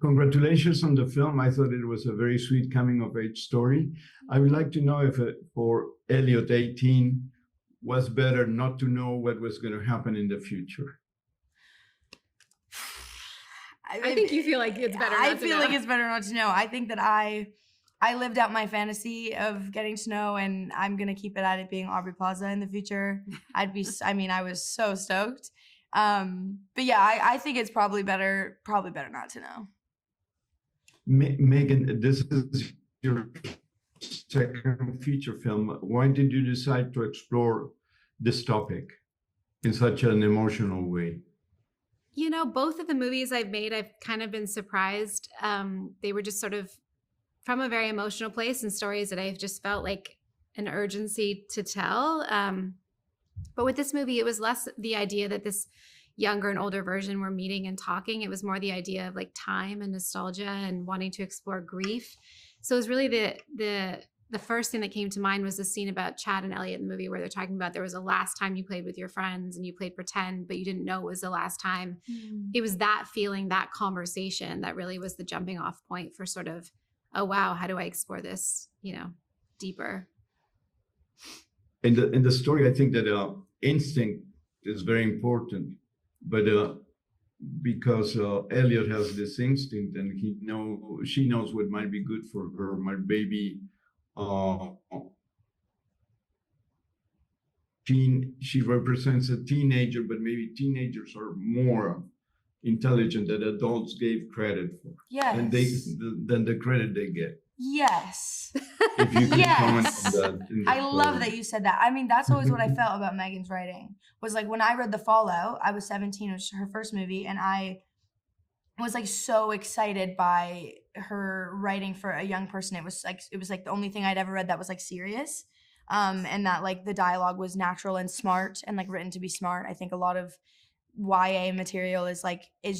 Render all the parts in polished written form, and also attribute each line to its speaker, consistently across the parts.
Speaker 1: congratulations on the film. I thought it was a very sweet coming-of-age story. I would like to know if for Elliott 18 was better not to know what was going to happen in the future.
Speaker 2: I think you feel like it's better not to know.
Speaker 3: I feel like it's better not to know. I think that I lived out my fantasy of getting to know, and I'm going to keep it at it being Aubrey Plaza in the future. I was so stoked. But yeah, I think it's probably better not to know.
Speaker 1: Megan, this is your second feature film. Why did you decide to explore this topic in such an emotional way?
Speaker 2: You know, both of the movies I've made, I've kind of been surprised. They were just sort of from a very emotional place and stories that I've just felt like an urgency to tell. But with this movie, it was less the idea that this younger and older version were meeting and talking. It was more the idea of like time and nostalgia and wanting to explore grief. So it was really the first thing that came to mind was the scene about Chad and Elliott in the movie where they're talking about there was a last time you played with your friends and you played pretend, but you didn't know it was the last time. It was that feeling, that conversation that really was the jumping off point for sort of, oh, wow, how do I explore this, deeper?
Speaker 1: In the story, I think that instinct is very important, but because Elliott has this instinct and she knows what might be good for her, my baby. She represents a teenager, but maybe teenagers are more intelligent than adults gave credit for.
Speaker 3: Yes.
Speaker 1: And than the credit they get.
Speaker 3: Yes.
Speaker 1: If you can comment on that.
Speaker 3: I love that you said that. I mean, that's always what I felt about Megan's writing. Was like when I read The Fallout, I was 17, it was her first movie, and I was like so excited by her writing for a young person. It was like the only thing I'd ever read that was like serious. And that like the dialogue was natural and smart and like written to be smart. I think a lot of YA material is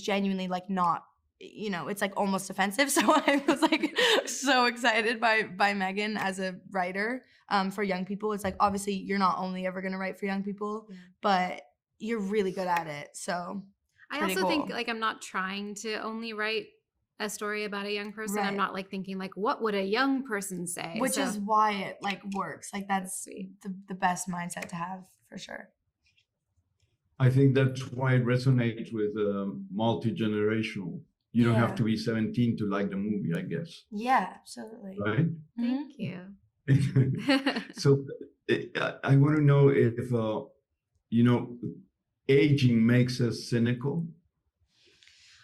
Speaker 3: genuinely like not, it's like almost offensive. So I was like so excited by Megan as a writer for young people. It's like, obviously you're not only ever going to write for young people, but you're really good at it. So
Speaker 2: I also think like I'm not trying to only write a story about a young person. Right. I'm not like thinking like, what would a young person say?
Speaker 3: Which is why it like works. Like that's the best mindset to have for sure.
Speaker 1: I think that's why it resonates with multi-generational. You don't have to be 17 to like the movie, I guess.
Speaker 3: Yeah, absolutely.
Speaker 1: Right?
Speaker 2: Thank you.
Speaker 1: So I want to know if, aging makes us cynical.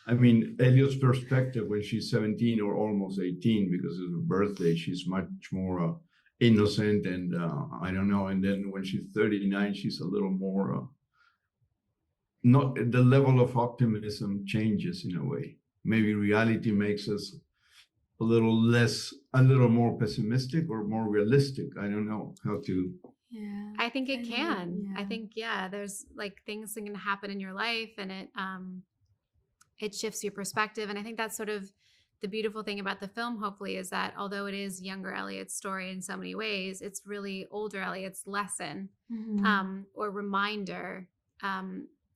Speaker 1: I mean, Elliott's perspective when she's 17 or almost 18, because of her birthday, she's much more innocent and I don't know. And then when she's 39, she's a little more, not the level of optimism changes in a way. Maybe reality makes us a little more pessimistic or more realistic. I don't know how to.
Speaker 2: Yeah, I think it can. Yeah. I think, there's like things that can happen in your life and it shifts your perspective. And I think that's sort of the beautiful thing about the film, hopefully, is that although it is younger Elliott's story in so many ways, it's really older Elliott's lesson or reminder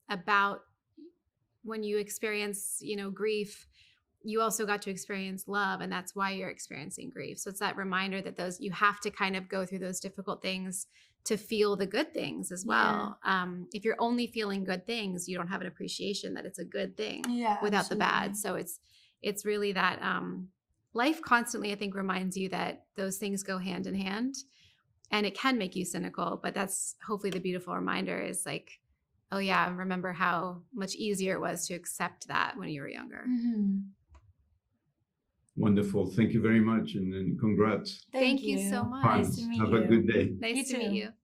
Speaker 2: about when you experience, grief, you also got to experience love, and that's why you're experiencing grief. So it's that reminder that you have to kind of go through those difficult things to feel the good things as well. Yeah. If you're only feeling good things, you don't have an appreciation that it's a good thing without the bad. So it's really that life constantly, I think, reminds you that those things go hand in hand, and it can make you cynical, but that's hopefully the beautiful reminder is like, oh yeah, remember how much easier it was to accept that when you were younger.
Speaker 3: Mm-hmm.
Speaker 1: Wonderful. Thank you very much. And then congrats.
Speaker 2: Thank you so much.
Speaker 1: Nice to meet you. Have a good day.
Speaker 2: Nice to meet you.